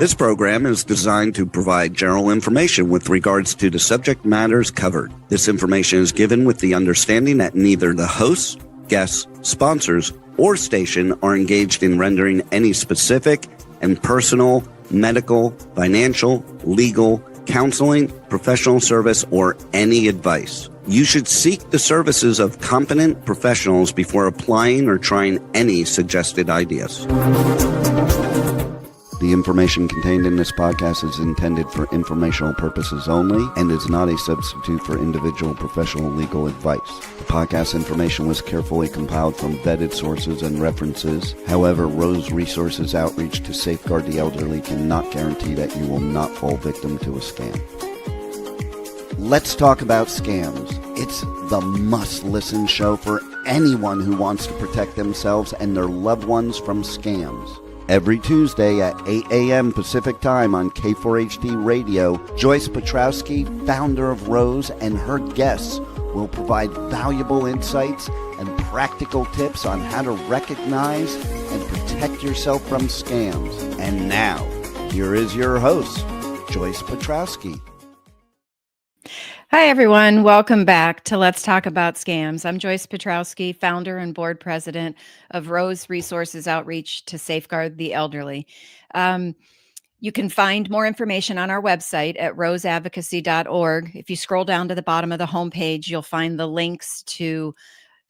This program is designed to provide general information with regards to the subject matters covered. This information is given with the understanding that neither the hosts, guests, sponsors, or station are engaged in rendering any specific and personal, medical, financial, legal, counseling, professional service, or any advice. You should seek the services of competent professionals before applying or trying any suggested ideas. The information contained in this podcast is intended for informational purposes only and is not a substitute for individual professional legal advice. The podcast information was carefully compiled from vetted sources and references. However, R.O.S.E Resources Outreach to Safeguard the Elderly cannot guarantee that you will not fall victim to a scam. Let's talk about scams. It's the must-listen show for anyone who wants to protect themselves and their loved ones from scams. Every Tuesday at 8 a.m. Pacific Time on K4HD Radio, Joyce Petrowski, founder of R.O.S E, and her guests will provide valuable insights and practical tips on how to recognize and protect yourself from scams. And now, here is your host, Joyce Petrowski. Hi, everyone. Welcome back to Let's Talk About Scams. I'm Joyce Petrowski, founder and board president of R.O.S.E Resources Outreach to Safeguard the Elderly. You can find more information on our website at roseadvocacy.org. If you scroll down to the bottom of the homepage, you'll find the links to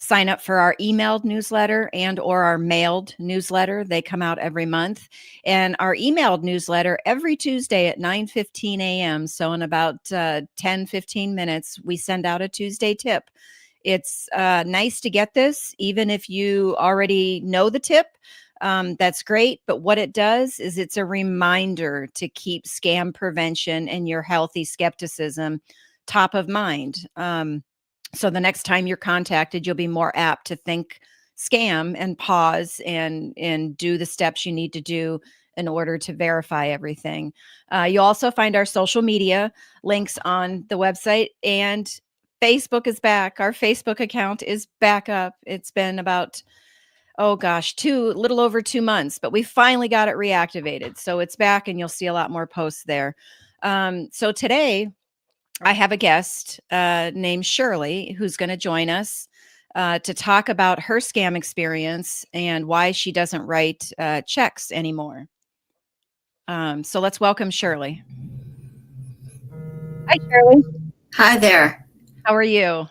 sign up for our emailed newsletter and or our mailed newsletter. They come out every month. And our emailed newsletter every Tuesday at 9:15 a.m. So in about 10-15 minutes, we send out a Tuesday tip. It's nice to get this, even if you already know the tip. That's great. But what it does is it's a reminder to keep scam prevention and your healthy skepticism top of mind. So the next time you're contacted, you'll be more apt to think scam and pause and do the steps you need to do in order to verify everything. You also find our social media links on the website, and Facebook is back. Our Facebook account is back up. It's been about, little over 2 months, but we finally got it reactivated. So it's back and you'll see a lot more posts there. So today, I have a guest named Shirley who's going to join us to talk about her scam experience and why she doesn't write checks anymore. So let's welcome Shirley. Hi, Shirley. Hi there. How are you?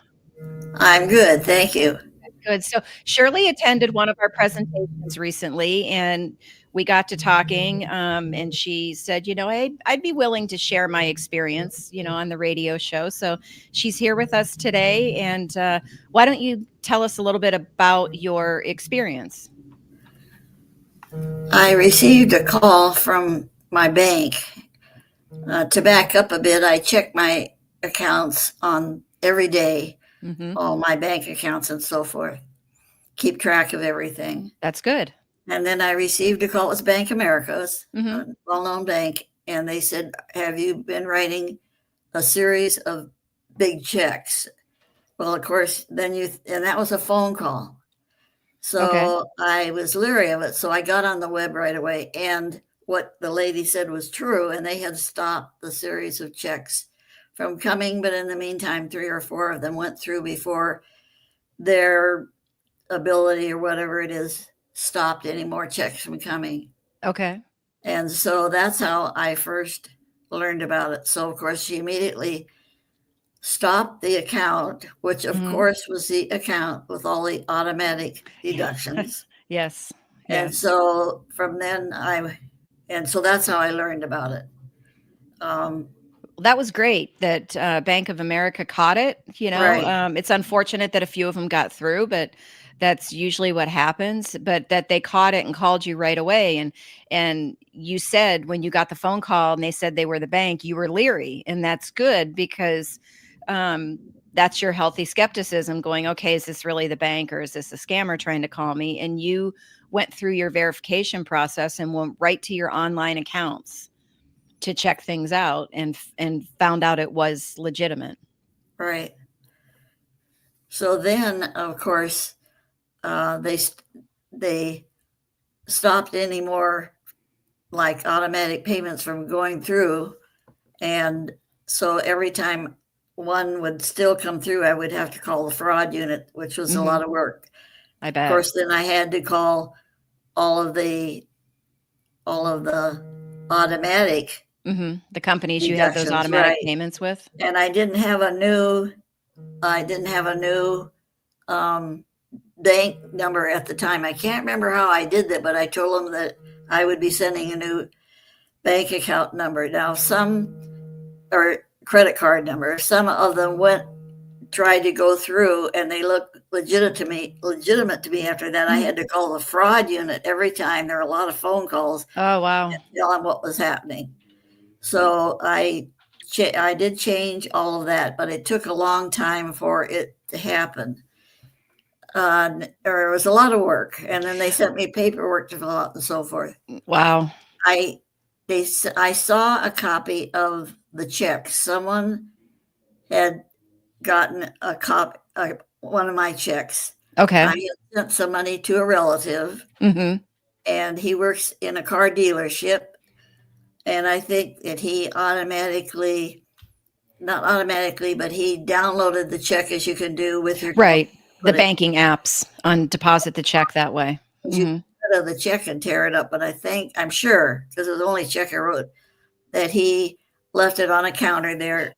I'm good, thank you. Good. So Shirley attended one of our presentations recently, and we got to talking, and she said, I'd be willing to share my experience, on the radio show. So she's here with us today. And why don't you tell us a little bit about your experience? I received a call from my bank. To back up a bit, I check my accounts on every day, all my bank accounts and so forth. Keep track of everything. That's good. And then I received a call. It was Bank America's, a well-known bank. And they said, have you been writing a series of big checks? Well, of course, and that was a phone call. So I was leery of it. So I got on the web right away. And what the lady said was true. And they had stopped the series of checks from coming. But in the meantime, 3 or 4 of them went through before their ability or whatever it is stopped any more checks from coming. Okay. And so that's how I first learned about it. So of course she immediately stopped the account, which of course was the account with all the automatic deductions. Yes. And so from then so that's how I learned about it. That was great that Bank of America caught it. Right. It's unfortunate that a few of them got through, but that's usually what happens. But that they caught it and called you right away. And you said when you got the phone call and they said they were the bank, you were leery. And that's good because that's your healthy skepticism going, okay, is this really the bank or is this a scammer trying to call me? And you went through your verification process and went right to your online accounts to check things out and found out it was legitimate. Right. So then, of course, they stopped any more like automatic payments from going through. And so every time one would still come through, I would have to call the fraud unit, which was a lot of work. I Of bet. course, then I had to call all of the automatic The companies you had those deductions, automatic right. payments with? And I didn't have a new bank number at the time. I can't remember how I did that, but I told them that I would be sending a new bank account number. Now or credit card number. Some of them tried to go through, and they looked legitimate to me. After that, I had to call the fraud unit every time. There were a lot of phone calls. Oh, wow. Tell them what was happening. So I did change all of that, but it took a long time for it to happen. Or it was a lot of work, and then they sent me paperwork to fill out and so forth. Wow. I saw a copy of the check. Someone had gotten one of my checks. Okay. I had sent some money to a relative, and he works in a car dealership. And I think that he not automatically, but he downloaded the check, as you can do with your Right. The put it- banking apps on deposit the check that way. you put out the check and tear it up. But I'm sure, because it was the only check I wrote, that he left it on a counter there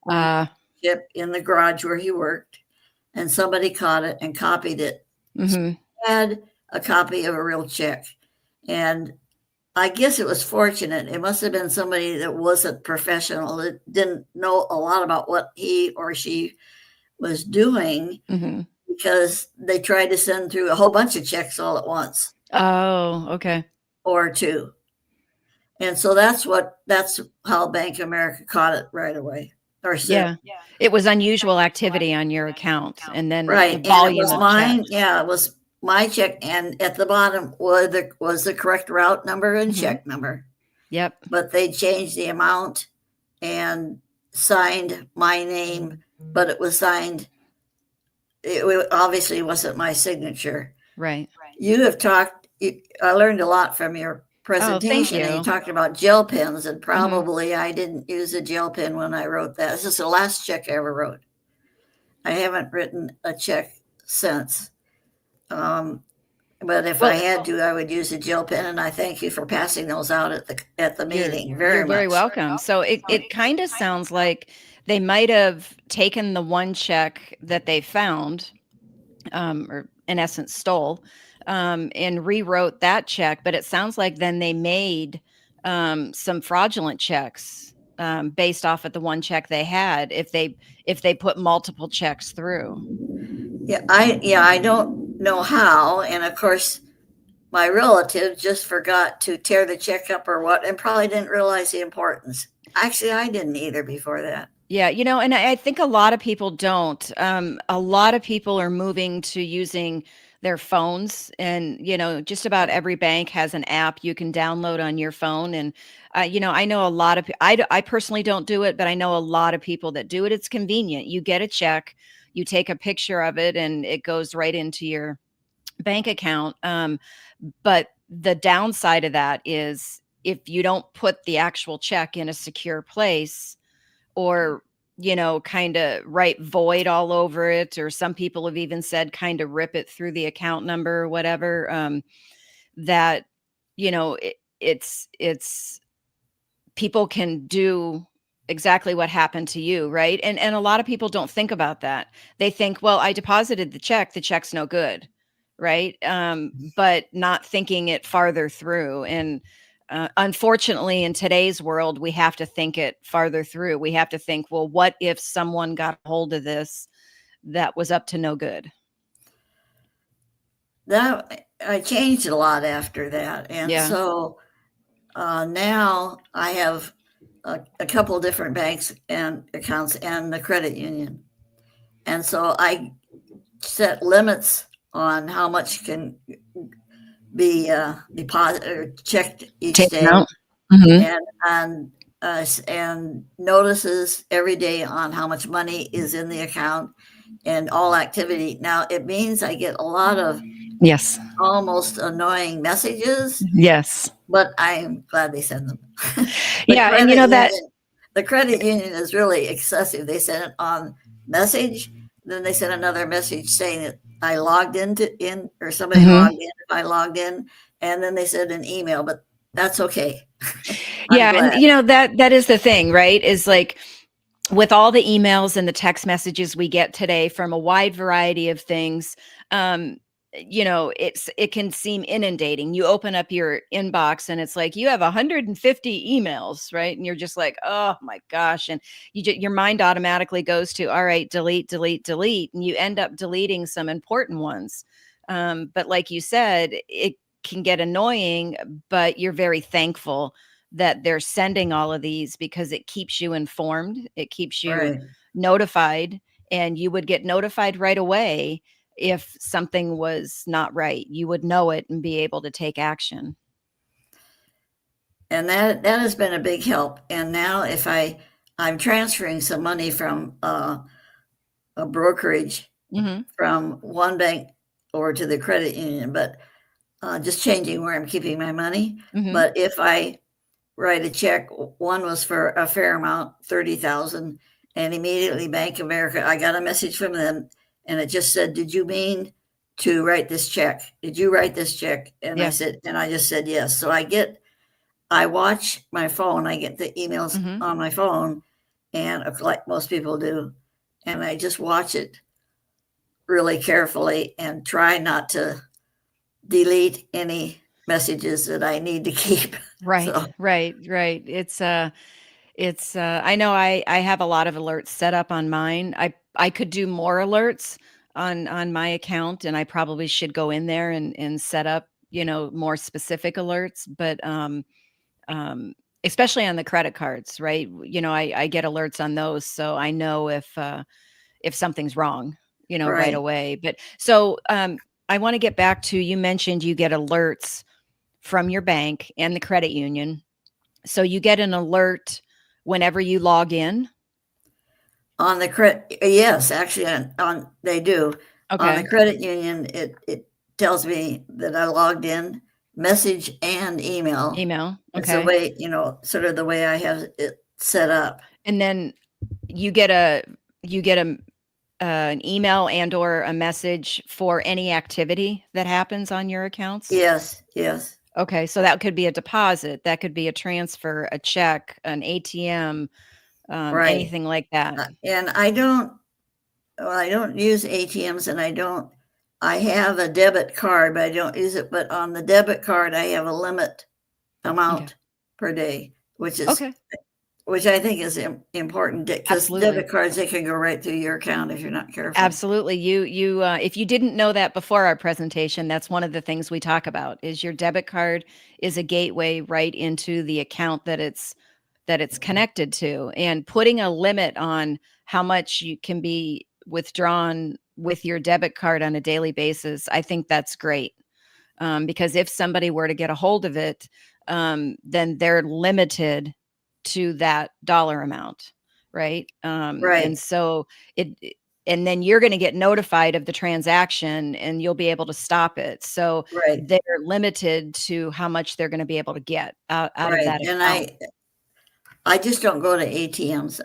in the garage where he worked, and somebody caught it and copied it. So he had a copy of a real check. And I guess it was fortunate. It must have been somebody that wasn't professional, that didn't know a lot about what he or she was doing, because they tried to send through a whole bunch of checks all at once. Oh, okay. Or two. And so that's how Bank of America caught it right away. Yeah. It was unusual activity on your account. And then right. The volume and it was of mine. checks. Yeah, it was my check. And at the bottom was the correct route number and check number. Yep. But they changed the amount and signed my name, but it was signed. It obviously wasn't my signature. Right. You have talked. I learned a lot from your presentation. Thank you. And you talked about gel pens, and probably I didn't use a gel pen when I wrote that. This is the last check I ever wrote. I haven't written a check since. But if I had to, I would use a gel pen. And I thank you for passing those out at the meeting. You're very very much. welcome. So it kind of sounds like they might have taken the one check that they found, or in essence stole, and rewrote that check. But it sounds like then they made some fraudulent checks based off of the one check they had, if they put multiple checks through. I don't know how. And of course, my relative just forgot to tear the check up or what, and probably didn't realize the importance. Actually, I didn't either before that. Yeah, and I think a lot of people don't. A lot of people are moving to using their phones, and just about every bank has an app you can download on your phone. And I know a lot of I personally don't do it, but I know a lot of people that do it. It's convenient. You get a check, you take a picture of it, and it goes right into your bank account. But the downside of that is, if you don't put the actual check in a secure place, or kind of write void all over it, or some people have even said kind of rip it through the account number or whatever, that it's people can do exactly what happened to you, right? And a lot of people don't think about that. They think, well, I deposited the check's no good, right? But not thinking it farther through. And unfortunately, in today's world, we have to think it farther through. We have to think, well, what if someone got a hold of this that was up to no good? That I changed a lot after that. And so now I have a couple of different banks and accounts and the credit union. And so I set limits on how much can be deposited or checked each day, and notices every day on how much money is in the account and all activity. Now it means I get a lot of Yes. almost annoying messages, Yes. but I'm glad they send them. Yeah, and The credit union is really excessive. They send it on message, then they send another message saying that I logged in or somebody logged in if I logged in, and then they send an email, but that's okay. Yeah, glad. and that is the thing, right? Is like with all the emails and the text messages we get today from a wide variety of things, it can seem inundating. You open up your inbox and it's like you have 150 emails, right? And you're just like, oh my gosh, and your mind automatically goes to, all right, delete, delete, delete, and you end up deleting some important ones. But like you said, it can get annoying, but you're very thankful that they're sending all of these because it keeps you informed. It keeps you notified, and you would get notified right away if something was not right. You would know it and be able to take action. And that has been a big help. And now if I'm transferring some money from a brokerage from one bank over to the credit union, but just changing where I'm keeping my money. But if I write a check, one was for a fair amount, 30,000, and immediately Bank of America, I got a message from them, and it just said, "Did you mean to write this check? Did you write this check?" And I just said yes. So I watch my phone. I get the emails on my phone, and like most people do, and I just watch it really carefully and try not to delete any messages that I need to keep. Right, right. It's I know I have a lot of alerts set up on mine. I could do more alerts on my account, and I probably should go in there and set up, more specific alerts, but especially on the credit cards, right? I get alerts on those, so I know if something's wrong, right away. But so I want to get back to, you mentioned you get alerts from your bank and the credit union. So you get an alert whenever you log in? On the credit, yes, actually, on they do. On the credit union, it tells me that I logged in, message and email. It's the way, sort of the way I have it set up. And then you get an email and or a message for any activity that happens on your accounts? Yes. Okay, so that could be a deposit, that could be a transfer, a check, an ATM, anything like that. And I don't use ATMs, and I have a debit card, but I don't use it. But on the debit card, I have a limit amount per day, which I think is important, because debit cards, they can go right through your account if you're not careful. Absolutely. You if you didn't know that before our presentation, that's one of the things we talk about, is your debit card is a gateway right into the account that it's connected to, and putting a limit on how much you can be withdrawn with your debit card on a daily basis. I think that's great. Because if somebody were to get a hold of it, then they're limited to that dollar amount, right? And so and then you're going to get notified of the transaction, and you'll be able to stop it. So they're limited to how much they're going to be able to get out of that account. And I just don't go to ATMs.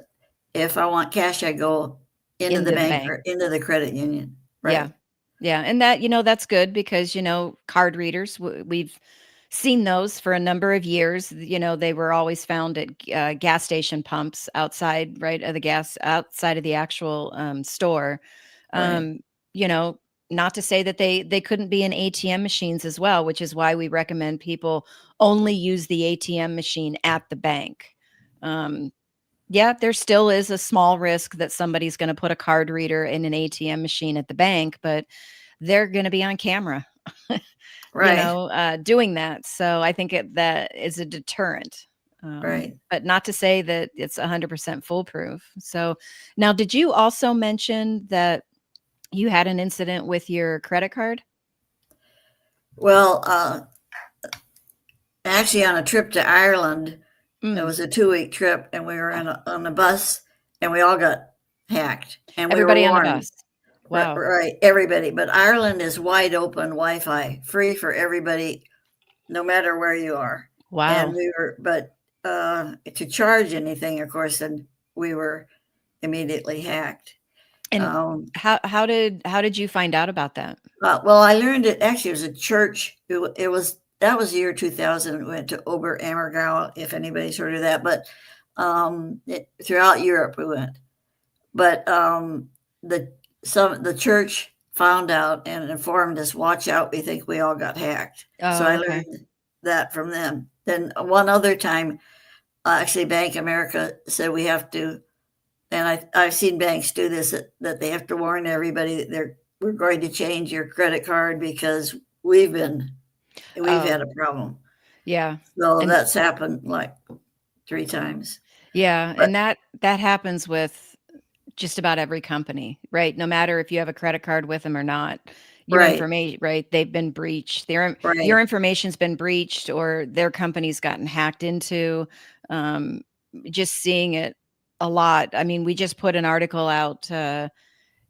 If I want cash, I go into the bank or into the credit union. Yeah. And that, that's good, because, card readers, we've seen those for a number of years. They were always found at gas station pumps outside, right, of outside of the actual store. Not to say that they couldn't be in ATM machines as well, which is why we recommend people only use the ATM machine at the bank. There still is a small risk that somebody's going to put a card reader in an ATM machine at the bank, but they're going to be on camera, doing that. So I think that is a deterrent. But not to say that it's 100% foolproof. So now, did you also mention that you had an incident with your credit card? Well, actually, on a trip to Ireland, it was a 2-week trip, and we were on a bus, and we all got hacked. And everybody on the bus. Wow. Right, everybody. But Ireland is wide open Wi-Fi, free for everybody, no matter where you are. And Wow. but to charge anything, of course, then we were immediately hacked. And Um, how did you find out about that? well, I learned it actually. It was a church. It was that was the year 2000. We went to Oberammergau, if anybody's heard of that. But throughout Europe we went. But the the church found out and informed us, "Watch out! We think we all got hacked." So Oh, I okay. learned that from them. Then one other time, actually, Bank of America said we have to, and I've seen banks do this, that they have to warn everybody that we're going to change your credit card because we've Oh, had a problem. yeah. So And that's happened like 3 times. yeah, But and that happens with just about every company, right? No matter if you have a credit card with them or not, your right, information, right? They've been breached. Your right. information's been breached, or their company's gotten hacked into. Um, just seeing it a lot. I mean, we just put an article out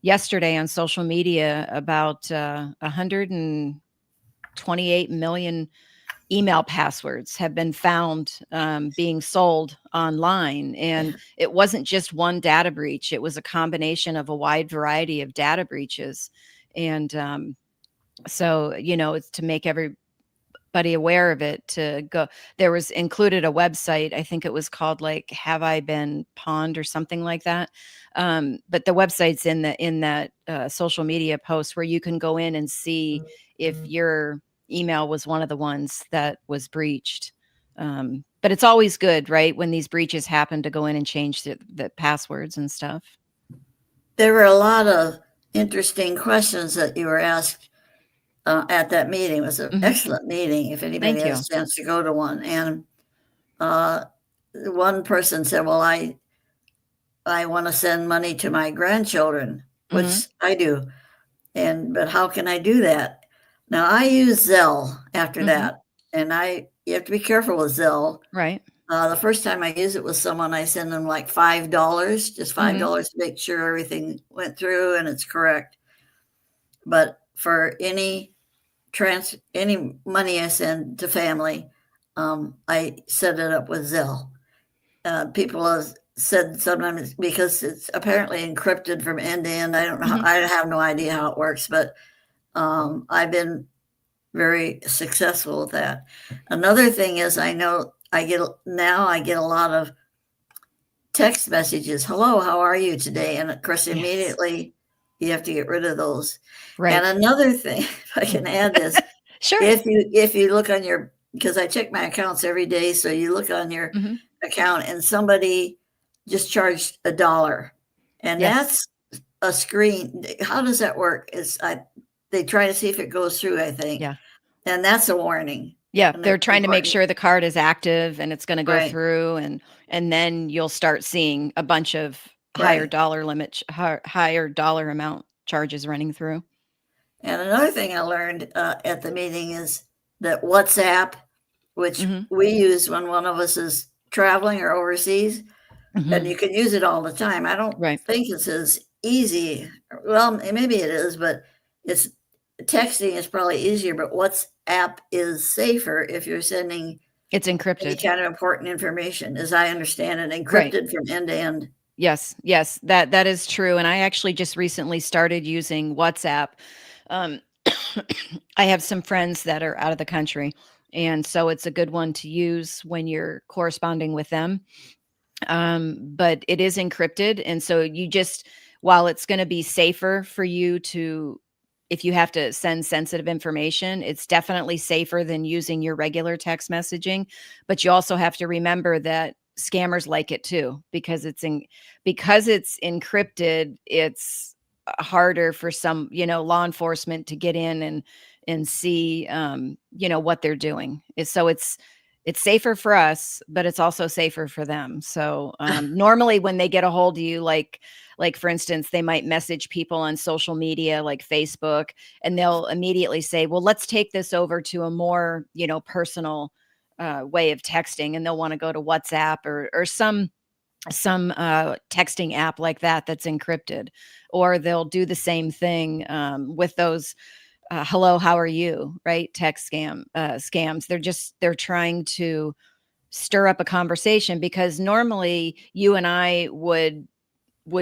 yesterday on social media about 128 million email passwords have been found being sold online. And it wasn't just one data breach, it was a combination of a wide variety of data breaches. And so, it's to make everybody aware of it. To go, there was included a website, I think it was called like Have I Been Pawned or something like that. But the website's in that social media post, where you can go in and see if your email was one of the ones that was breached. But it's always good, right, when these breaches happen, to go in and change the passwords and stuff. There were a lot of interesting questions that you were asked at that meeting. It was an Hmm. excellent meeting, if anybody Thank has you. a chance to go to one. And uh, one person said, "Well, I want to send money to my grandchildren," Hmm. which I do. But how can I do that? Now I use Zelle after Hmm. that, and you have to be careful with Zelle. Right. The first time I used it with someone, I send them like $5, just Hmm. $5 to make sure everything went through and it's correct. But for any money I send to family, I set it up with Zelle. People have said sometimes, because it's apparently encrypted from end to end. I don't know. Hmm. I have no idea how it works, but I've been very successful with that. Another thing is, I know I get a lot of text messages. "Hello, how are you today?" And of course, Yes. immediately you have to get rid of those. And Right. another thing, if I can add this, Sure. if you look on your, because I check my accounts every day, so you look on your Hmm. account and somebody just charged $1, and Yes. that's a screen. How does that work? They try to see if it goes through, I think, Yeah. and that's a warning, Yeah, and they're it's trying to make important. sure the card is active and it's gonna go Right, through, and then you'll start seeing a bunch of right. higher dollar amount charges running through. And another thing I learned at the meeting is that WhatsApp, which Mhm, we use when one of us is traveling or overseas, and mhm, you can use it all the time. I don't right. think it's as easy. Well, maybe it is, but it's texting is probably easier. But WhatsApp is safer if you're sending It's any encrypted. kind of important information, as I understand it, Right. encrypted from end to end. Yes, yes, that is true, and I actually just recently started using WhatsApp. Um, I have some friends that are out of the country, and so it's a good one to use when you're corresponding with them. But it is encrypted, and so while it's going to be safer for you to, if you have to send sensitive information, it's definitely safer than using your regular text messaging. But you also have to remember that scammers like it too, because it's encrypted. It's harder for some, law enforcement to get in and see, what they're doing. So it's safer for us, but it's also safer for them. So, normally when they get a hold of you, like for instance, they might message people on social media like Facebook, and they'll immediately say, "Well, let's take this over to a more, personal way of texting," and they'll want to go to WhatsApp or some texting app like that's encrypted, or they'll do the same thing with those hello, how are you, right? Text scams. They're trying to stir up a conversation, because normally you and I would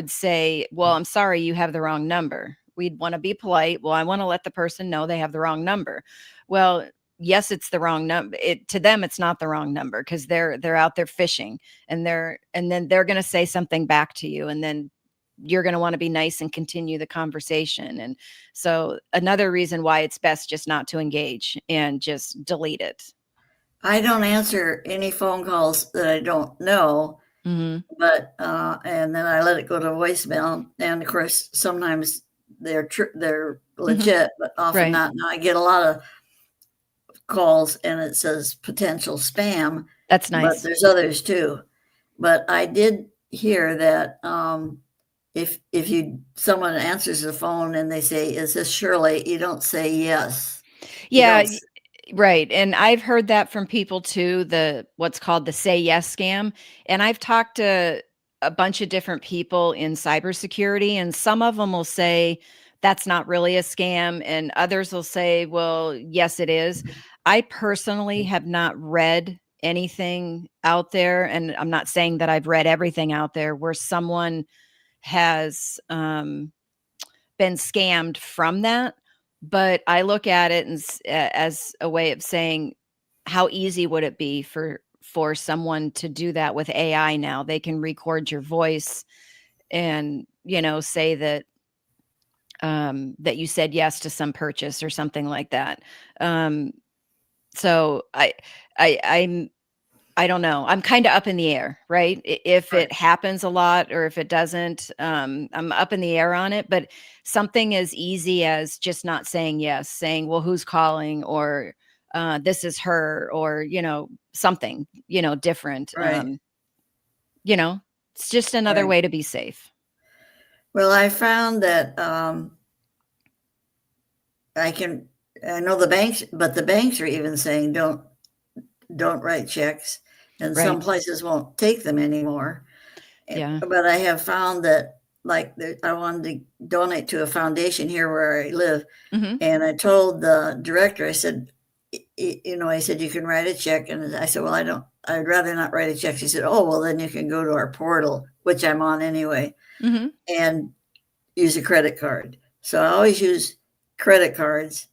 say, well, I'm sorry, you have the wrong number. We'd want to be polite. Well, I want to let the person know they have the wrong number. Well, yes, it's the wrong number. To them, it's not the wrong number, because they're out there fishing, and then they're going to say something back to you, and then you're going to want to be nice and continue the conversation. And so another reason why it's best just not to engage and just delete it. I don't answer any phone calls that I don't know, but and then I let it go to voicemail. And of course, sometimes they're legit, but often Right. not. Now I get a lot of calls, and it says potential spam. That's But nice. there's others too. But I did hear that if someone answers the phone and they say, "Is this Shirley?" You don't say yes. Yeah, right. And I've heard that from people too, what's called the say yes scam. And I've talked to a bunch of different people in cybersecurity, and some of them will say that's not really a scam, and others will say, well, yes, it is. I personally have not read anything out there, and I'm not saying that I've read everything out there, where someone has been scammed from that. But I look at it as a way of saying, how easy would it be for someone to do that with AI now? They can record your voice and, say that you said yes to some purchase or something like that. So I don't know. I'm kind of up in the air, right? If it happens a lot or if it doesn't, I'm up in the air on it. But something as easy as just not saying yes, saying, well, who's calling, or this is her, or, something, different. Right. It's just another way to be safe. Well, I found that I know the banks, but the banks are even saying don't write checks, and some places won't take them anymore. Yeah. But I have found that, like, I wanted to donate to a foundation here where I live, and I told the director, I said, I said, you can write a check, and I said, well, I'd rather not write a check. She said, oh, well, then you can go to our portal, which I'm on anyway, and use a credit card. So I always use credit cards.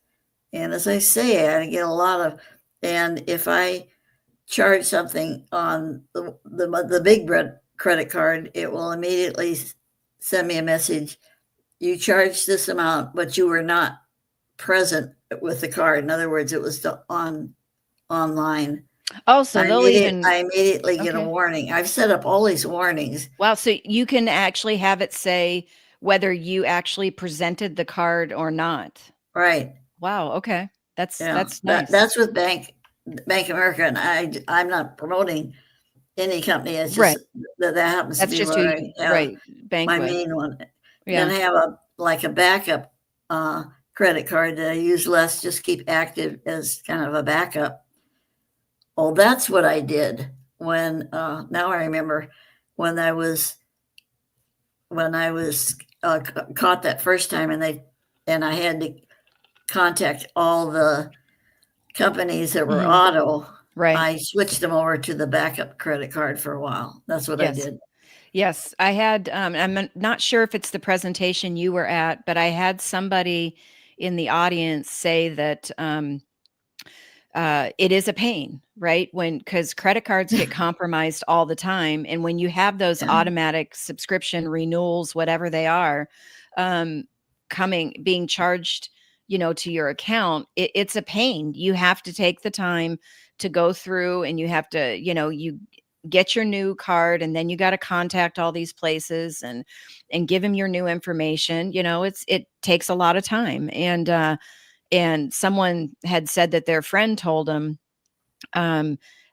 And as I say, I get a lot of, and if I charge something on the big credit card, it will immediately send me a message. You charged this amount, but you were not present with the card. In other words, it was online. Oh, so I immediately get a okay. warning. I've set up all these warnings. Wow. So you can actually have it say whether you actually presented the card or not. Right. Wow. Okay. That's nice. That's with Bank America, and I'm not promoting any company. It's just that happens to be where I have my main one. Yeah. And I have a backup credit card that I use less, just keep active as kind of a backup. Oh, that's what I did when now I remember when I was caught that first time, and I had to contact all the companies that were auto. I switched them over to the backup credit card for a while. That's what I did. Yes, I had, I'm not sure if it's the presentation you were at, but I had somebody in the audience say that it is a pain, right? Because credit cards get compromised all the time. And when you have those automatic subscription renewals, whatever they are, being charged, to your account, it's a pain. You have to take the time to go through, and you have to, you get your new card, and then you got to contact all these places and give them your new information. It takes a lot of time. And someone had said that their friend told them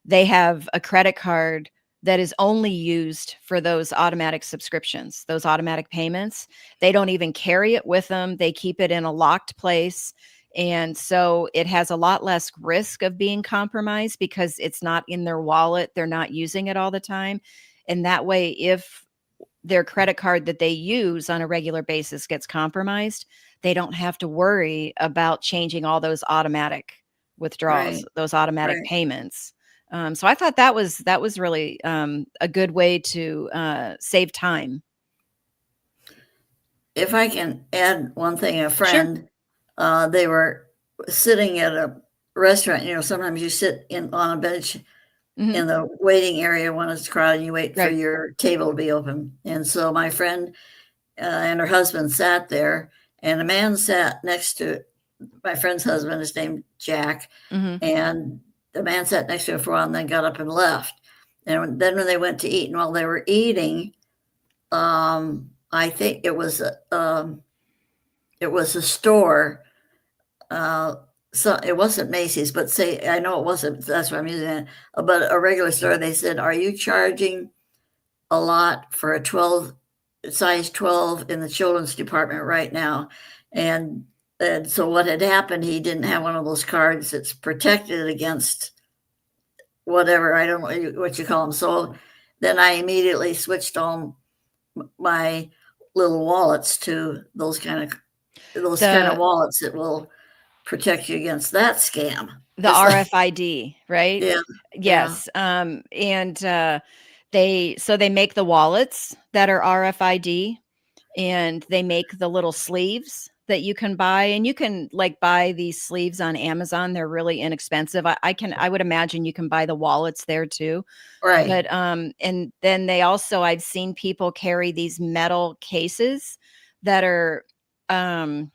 they have a credit card that is only used for those automatic subscriptions, those automatic payments. They don't even carry it with them. They keep it in a locked place. And so it has a lot less risk of being compromised because it's not in their wallet. They're not using it all the time. And that way, if their credit card that they use on a regular basis gets compromised, they don't have to worry about changing all those automatic withdrawals, Right. those automatic Right. payments. So I thought that was really a good way to save time. If I can add one thing, a Sure. friend, they were sitting at a restaurant. You know, sometimes you sit on a bench Hmm. in the waiting area when it's crowded, and you wait for Right. your table to be open. And so my friend and her husband sat there, and a man sat next to my friend's husband. His name Jack, Hmm. and the man sat next to him for a while, and then got up and left. And then when they went to eat, and while they were eating, I think it was a store. So it wasn't Macy's, but say I know it wasn't. That's what I'm using it. But a regular store. They said, "Are you charging a lot for a 12 size 12 in the children's department right now?" And so what had happened? He didn't have one of those cards that's protected against whatever, I don't know what you call them. So then I immediately switched on my little wallets to those kind of The wallets that will protect you against that scam. the It's like, RFID, right? yeah, yeah, Yes. And they make the wallets that are RFID, and they make the little sleeves that you can buy, and you can like buy these sleeves on Amazon. They're really inexpensive. I would imagine you can buy the wallets there too. right. But and then I've seen people carry these metal cases that are um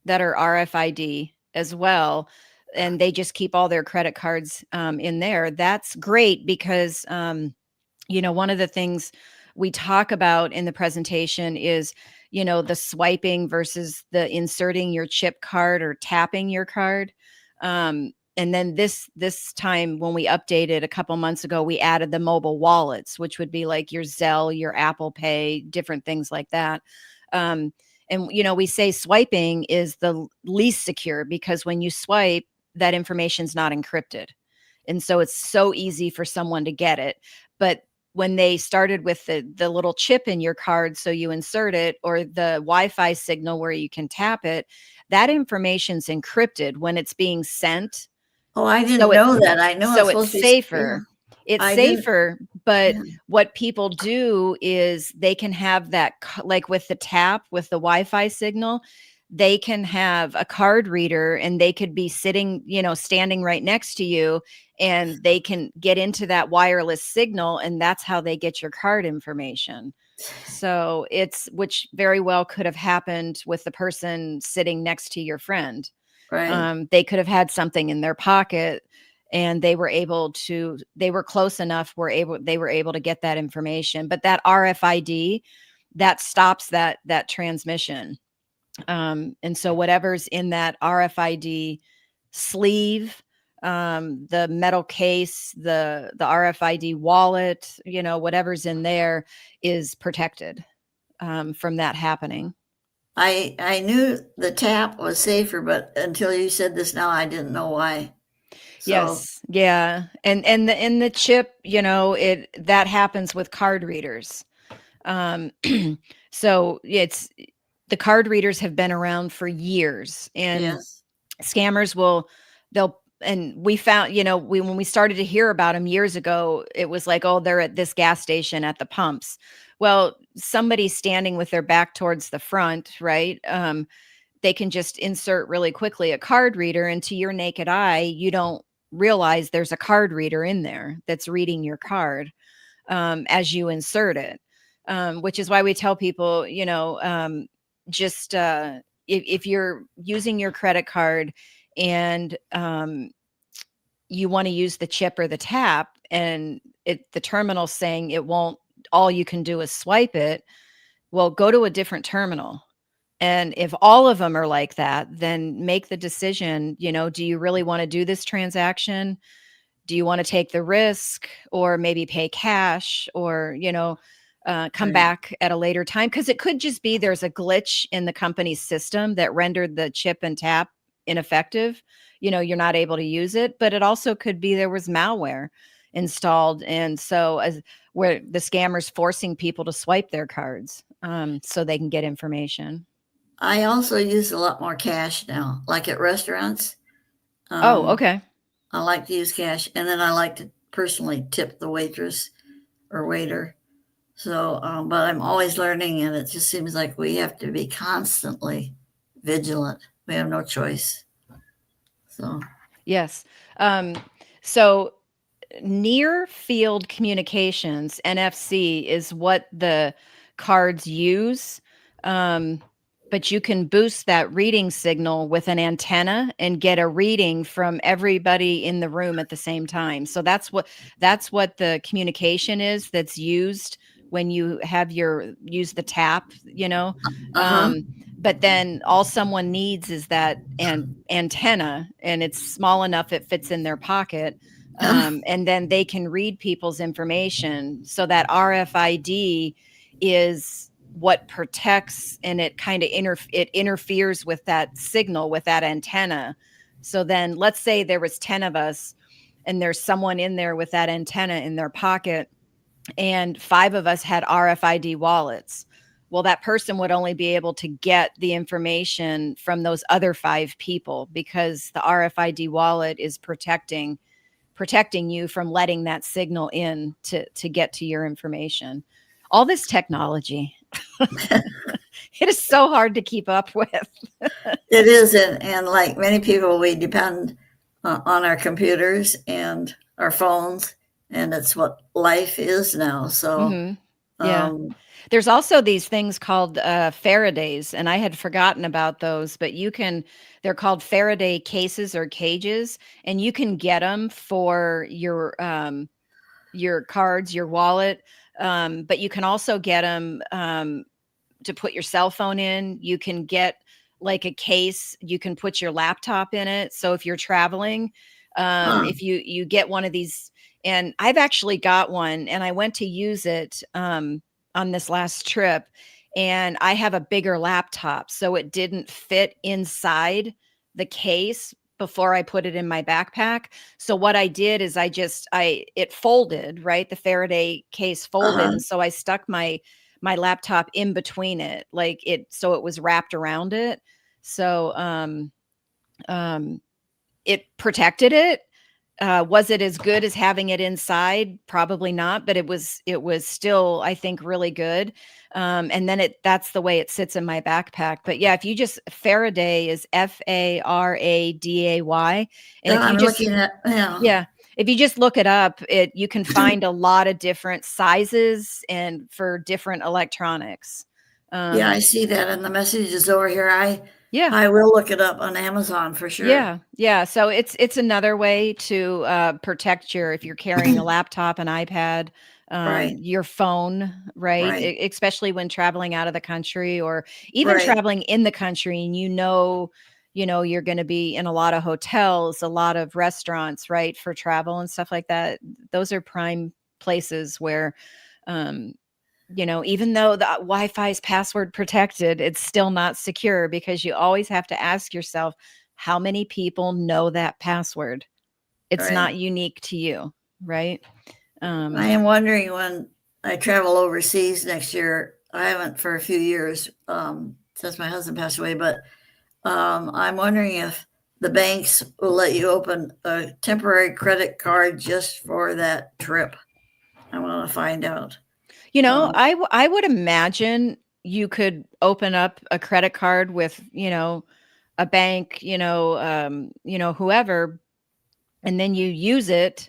RFID as well, and they just keep all their credit cards in there. That's great because one of the things we talk about in the presentation is, the swiping versus the inserting your chip card or tapping your card. And then this time when we updated a couple months ago, we added the mobile wallets, which would be like your Zelle, your Apple Pay, different things like that. Um, and we say swiping is the least secure because when you swipe, that information's not encrypted. And so it's so easy for someone to get it. But when they started with the little chip in your card, so you insert it, or the Wi-Fi signal where you can tap it, that information's encrypted when it's being sent. Oh, I So didn't it know that. I know it's so it's supposed to be, yeah, safer. It's I didn't, safer, but yeah. what people do is they can have that like with the tap, with the Wi-Fi signal, they can have a card reader and they could be sitting, standing right next to you, and they can get into that wireless signal, and that's how they get your card information. So which very well could have happened with the person sitting next to your friend. Right, They could have had something in their pocket, and they were close enough, they were able to get that information. But that RFID, that stops that transmission. And so whatever's in that RFID sleeve, the metal case, the RFID wallet, whatever's in there is protected from that happening. I knew the tap was safer, but until you said this now, I didn't know why. So, Yes. Yeah. And the chip, that happens with card readers. Um, so it's the card readers have been around for years, and yes, scammers they'll and we found, when we started to hear about them years ago, it was like, oh, they're at this gas station at the pumps. Well, somebody standing with their back towards the front, right? They can just insert really quickly a card reader, and to your naked eye, you don't realize there's a card reader in there that's reading your card as you insert it. Which is why we tell people, just if you're using your credit card and you want to use the chip or the tap, and the terminal saying it won't, all you can do is swipe it, well, go to a different terminal. And if all of them are like that, then make the decision, do you really want to do this transaction? Do you want to take the risk, or maybe pay cash, or, come right, back at a later time? Because it could just be there's a glitch in the company's system that rendered the chip and tap ineffective. You're not able to use it, but it also could be there was malware installed. And so as where the scammers forcing people to swipe their cards so they can get information. I also use a lot more cash now, like at restaurants. Oh, okay. I like to use cash, and then I like to personally tip the waitress or waiter. So, but I'm always learning, and it just seems like we have to be constantly vigilant. We have no choice. So, Yes. So near field communications, NFC, is what the cards use. But you can boost that reading signal with an antenna and get a reading from everybody in the room at the same time. So that's what the communication is that's used when you use the tap, but then all someone needs is that antenna, and it's small enough it fits in their pocket. And then they can read people's information. So that RFID is what protects, and it kind of interferes with that signal, with that antenna. So then let's say there was 10 of us and there's someone in there with that antenna in their pocket, and 5 of us had RFID wallets. Well, that person would only be able to get the information from those other 5 people, because the RFID wallet is protecting you from letting that signal in to get to your information. All this technology. It is so hard to keep up with. it is, and like many people, we depend on our computers and our phones, and it's what life is now. So, Yeah. There's also these things called Faradays, and I had forgotten about those, but they're called Faraday cases or cages, and you can get them for your cards, your wallet, but you can also get them to put your cell phone in. You can get like a case, you can put your laptop in it. So if you're traveling, if you get one of these, and I've actually got one, and I went to use it on this last trip, and I have a bigger laptop, so it didn't fit inside the case before I put it in my backpack. So what I did is it folded, right? The Faraday case folded. And so I stuck my laptop in between it, so it was wrapped around it. So it protected it. Was it as good as having it inside? Probably not, but it was still, I think, really good. And then that's the way it sits in my backpack. But yeah, if you just Faraday is FARADAY, and if you I'm just looking at if you just look it up, you can find a lot of different sizes and for different electronics. Yeah, I see that in the messages over here. Yeah. I will look it up on Amazon for sure. Yeah. So it's another way to protect if you're carrying a laptop, an iPad, Right. your phone, right? Right. Especially when traveling out of the country, or even Right. traveling in the country, and you're going to be in a lot of hotels, a lot of restaurants, right, for travel and stuff like that. Those are prime places where even though the Wi-Fi is password protected, it's still not secure, because you always have to ask yourself, how many people know that password? It's Right. not unique to you, right? I am wondering, when I travel overseas next year, I haven't for a few years since my husband passed away, but I'm wondering if the banks will let you open a temporary credit card just for that trip. I want to find out. I would imagine you could open up a credit card with, a bank, whoever, and then you use it.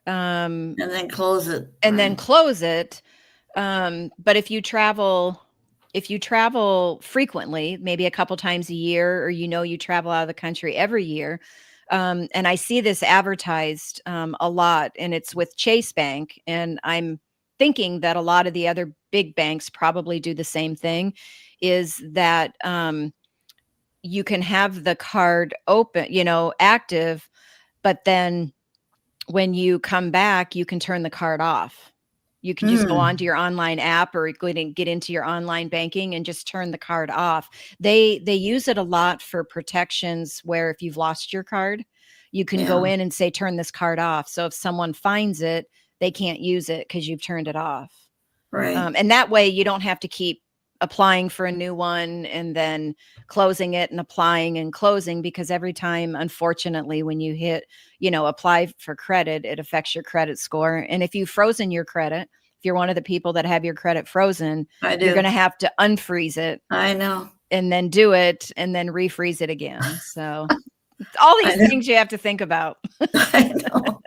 And then close it. And then close it. But if you travel frequently, maybe a couple times a year, or you travel out of the country every year, and I see this advertised a lot, and it's with Chase Bank, and I'm thinking that a lot of the other big banks probably do the same thing, is that you can have the card open, active, but then when you come back, you can turn the card off. You can just go onto your online app, or get into your online banking and just turn the card off. They use it a lot for protections, where if you've lost your card, you can go in and say, turn this card off. So if someone finds it, they can't use it because you've turned it off. Right. And that way you don't have to keep applying for a new one and then closing it and applying and closing, because every time, unfortunately, when you hit, apply for credit, it affects your credit score. And if you've frozen your credit, if you're one of the people that have your credit frozen, I do. you're going to have to unfreeze it. I know. And then do it and then refreeze it again. So all these things you have to think about. I know.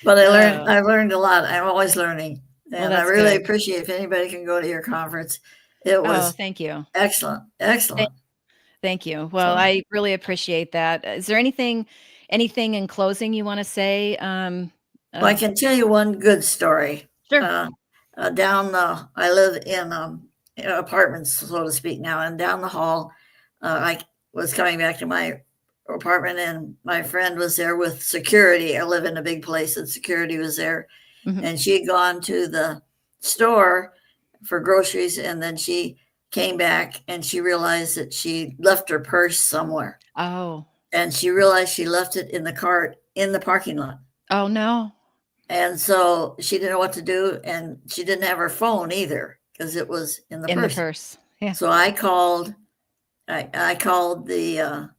But I learned a lot. I'm always learning. And I really appreciate if anybody can go to your conference. It was thank you. Excellent. Thank you. Well, I really appreciate that. Is there anything in closing you want to say? Well, I can tell you one good story. Sure. I live in apartments, so to speak, now, and down the hall, I was coming back to my apartment, and my friend was there with security. I live in a big place, and security was there. Mm-hmm. And she had gone to the store for groceries, and then she came back and she realized that she left her purse somewhere. Oh. And she realized she left it in the cart in the parking lot. Oh, no. And so she didn't know what to do, and she didn't have her phone either because it was in the purse. Yeah. So I called the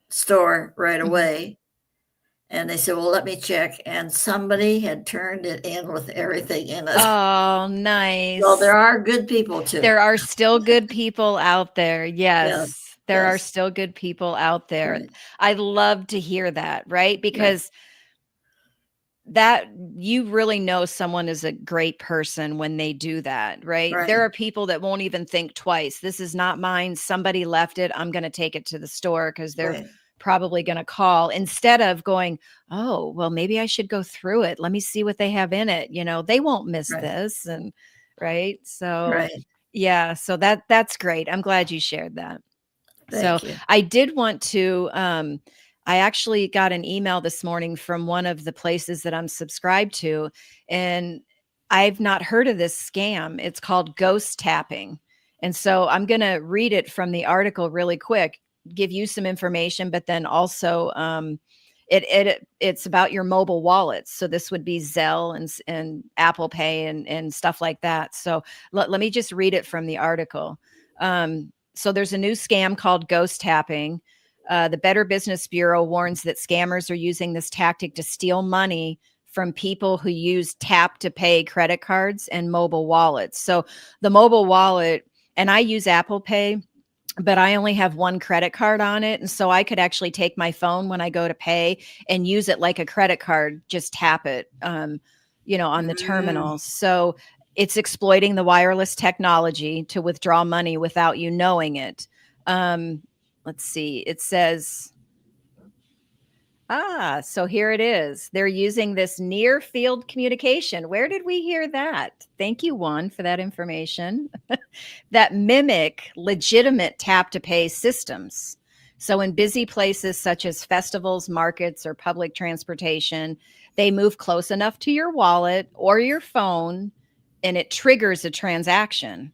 store right away, and they said, well, let me check. And somebody had turned it in with everything in it. Oh, nice. Well, there are good people too. There are still good people out there. Yes. There are still good people out there. Right. I love to hear that, right? Because that you really know someone is a great person when they do that, right? There are people that won't even think twice. This is not mine. Somebody left it. I'm going to take it to the store because they're probably going to call, instead of going, oh, well, maybe I should go through it. Let me see what they have in it. They won't miss this. And so yeah, so that's great. I'm glad you shared that. Thank you. I did want to, I actually got an email this morning from one of the places that I'm subscribed to, and I've not heard of this scam. It's called ghost tapping. And so I'm going to read it from the article really quick, give you some information, but then also it's about your mobile wallets. So this would be Zelle and Apple Pay and stuff like that. So let me just read it from the article. So there's a new scam called ghost tapping. The Better Business Bureau warns that scammers are using this tactic to steal money from people who use tap to pay credit cards and mobile wallets. So the mobile wallet, and I use Apple Pay, but I only have one credit card on it. And so I could actually take my phone when I go to pay and use it like a credit card, just tap it, on the terminal. So it's exploiting the wireless technology to withdraw money without you knowing it. Let's see. It says, so here it is. They're using this near field communication. Where did we hear that? Thank you, Juan, for that information. That mimic legitimate tap to pay systems. So in busy places such as festivals, markets, or public transportation, they move close enough to your wallet or your phone, and it triggers a transaction.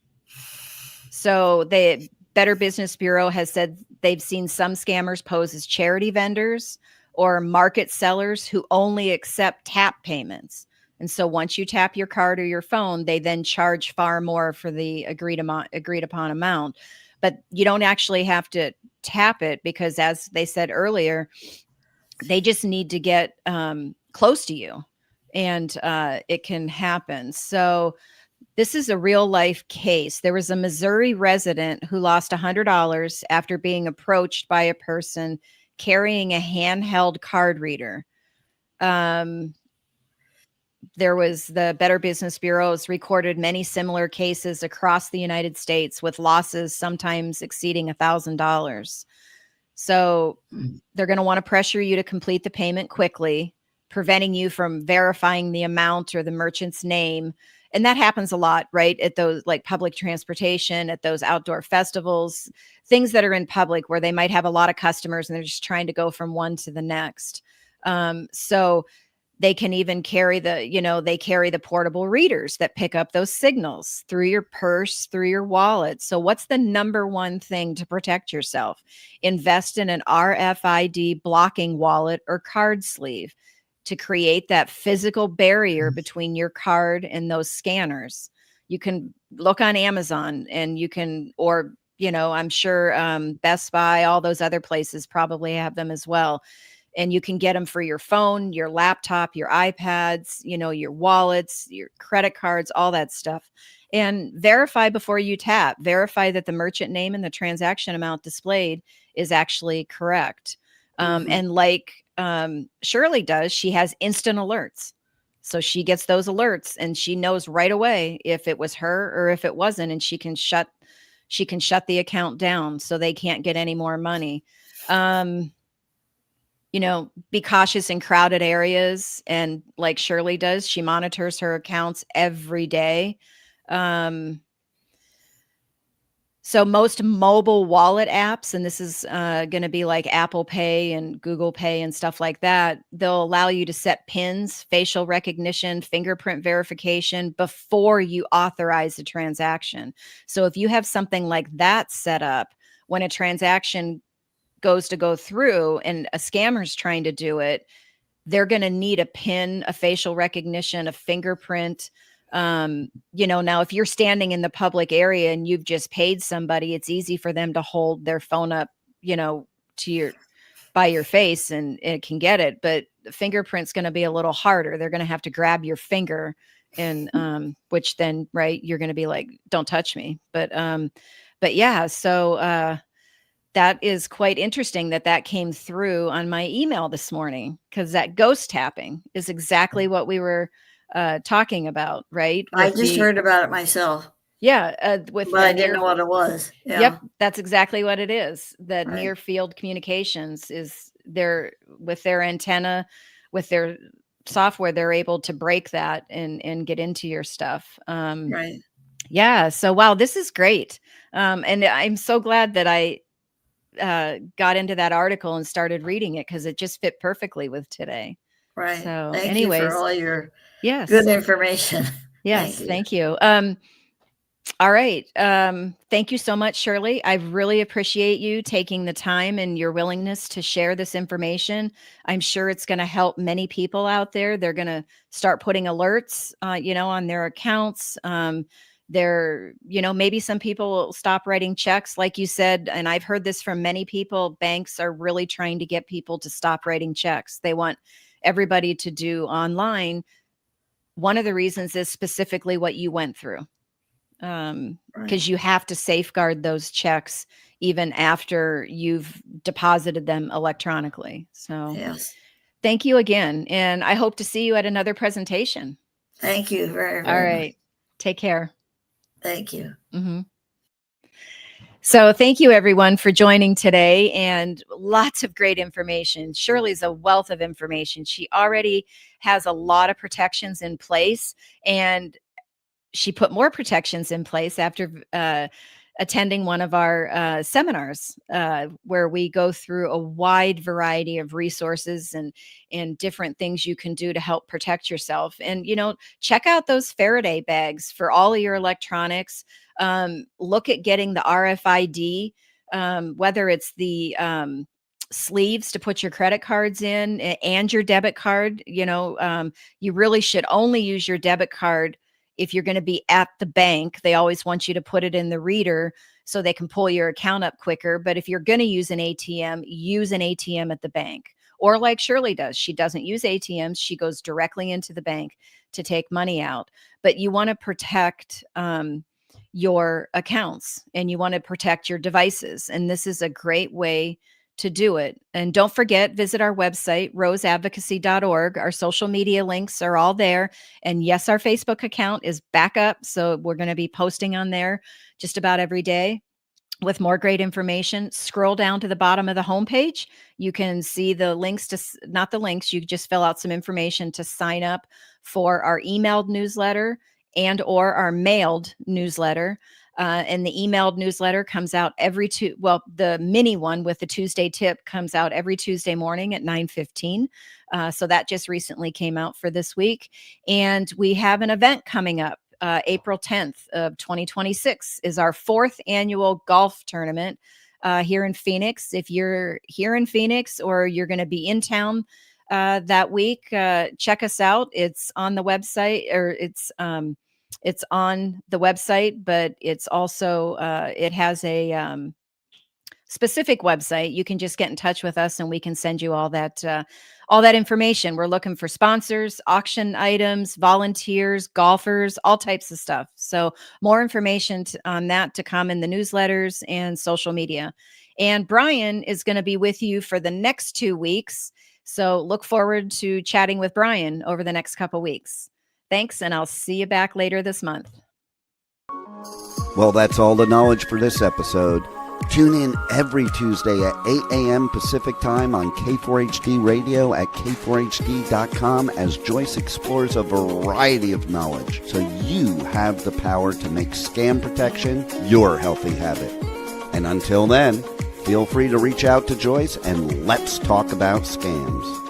So the Better Business Bureau has said they've seen some scammers pose as charity vendors or market sellers who only accept tap payments. And so once you tap your card or your phone, they then charge far more for the agreed upon amount. But you don't actually have to tap it because, as they said earlier, they just need to get close to you, and it can happen. So this is a real life case. There was a Missouri resident who lost $100 after being approached by a person carrying a handheld card reader. There was the Better Business Bureau has recorded many similar cases across the United States with losses sometimes exceeding $1,000. So they're going to want to pressure you to complete the payment quickly, preventing you from verifying the amount or the merchant's name. And that happens a lot, right? At those like public transportation, at those outdoor festivals, things that are in public where they might have a lot of customers and they're just trying to go from one to the next. So they can even carry the portable readers that pick up those signals through your purse, through your wallet. So what's the number one thing to protect yourself? Invest in an RFID blocking wallet or card sleeve. to create that physical barrier between your card and those scanners. You can look on Amazon and you can, or, I'm sure Best Buy, all those other places probably have them as well. And you can get them for your phone, your laptop, your iPads, your wallets, your credit cards, all that stuff. And verify before you tap. Verify that the merchant name and the transaction amount displayed is actually correct. And like Shirley does, she has instant alerts. So she gets those alerts and she knows right away if it was her or if it wasn't, and she can shut the account down so they can't get any more money. Be cautious in crowded areas. And like Shirley does, she monitors her accounts every day. So most mobile wallet apps, and this is going to be like Apple Pay and Google Pay and stuff like that, they'll allow you to set PINs, facial recognition, fingerprint verification before you authorize a transaction. So if you have something like that set up, when a transaction goes to go through and a scammer's trying to do it, they're going to need a PIN, a facial recognition, a fingerprint. Now if you're standing in the public area and you've just paid somebody, it's easy for them to hold their phone up, by your face and it can get it. But the fingerprint's going to be a little harder. They're going to have to grab your finger and, which then, right, you're going to be like, don't touch me. But yeah, so, that is quite interesting that came through on my email this morning, because that ghost tapping is exactly what we were talking about, right? I just heard about it myself. Yeah. But I didn't know what it was. Yeah. Yep. That's exactly what it is. That Right. near field communications is with their antenna, with their software, they're able to break that and get into your stuff. Right. Yeah. So, wow, this is great. And I'm so glad that I got into that article and started reading it, because it just fit perfectly with today. Right. So Thank anyways, you for all your yes, good information. yes, thank you. All right. Thank you so much, Shirley. I really appreciate you taking the time and your willingness to share this information. I'm sure it's going to help many people out there. They're going to start putting alerts, on their accounts. Maybe some people will stop writing checks, like you said, and I've heard this from many people. Banks are really trying to get people to stop writing checks. They want everybody to do online. One of the reasons is specifically what you went through. Because you have to safeguard those checks even after you've deposited them electronically. So yes. Thank you again. And I hope to see you at another presentation. Thank you very, very All much. right. Take care. Thank you. Mm-hmm. So thank you, everyone, for joining today, and lots of great information. Shirley's a wealth of information. She already has a lot of protections in place, and she put more protections in place after attending one of our seminars, where we go through a wide variety of resources and different things you can do to help protect yourself. And, check out those Faraday bags for all of your electronics. Look at getting the RFID, whether it's the sleeves to put your credit cards in and your debit card. You really should only use your debit card if you're going to be at the bank. They always want you to put it in the reader so they can pull your account up quicker. But if you're going to use an ATM at the bank. Or like Shirley does, she doesn't use ATMs. She goes directly into the bank to take money out. But you want to protect your accounts, and you want to protect your devices. And this is a great way to do it. And don't forget, visit our website, roseadvocacy.org. Our social media links are all there. And yes, our Facebook account is back up. So we're going to be posting on there just about every day with more great information. Scroll down to the bottom of the homepage. You can see the links not the links, you just fill out some information to sign up for our emailed newsletter and or our mailed newsletter. And the emailed newsletter comes out the mini one with the Tuesday tip comes out every Tuesday morning at 9:15. So that just recently came out for this week. And we have an event coming up. April 10th of 2026 is our 4th annual golf tournament here in Phoenix. If you're here in Phoenix or you're going to be in town that week, check us out. It's on the website, or it's on the website, but it's also it has a specific website. You can just get in touch with us and we can send you all that information. We're looking for sponsors, auction items, volunteers, golfers, all types of stuff. So more information on that to come in the newsletters and social media. And Brian is going to be with you for the next 2 weeks. So look forward to chatting with Brian over the next couple weeks. Thanks, and I'll see you back later this month. Well, that's all the knowledge for this episode. Tune in every Tuesday at 8 a.m. Pacific Time on K4HD Radio at k4hd.com as Joyce explores a variety of knowledge so you have the power to make scam protection your healthy habit. And until then, feel free to reach out to Joyce and let's talk about scams.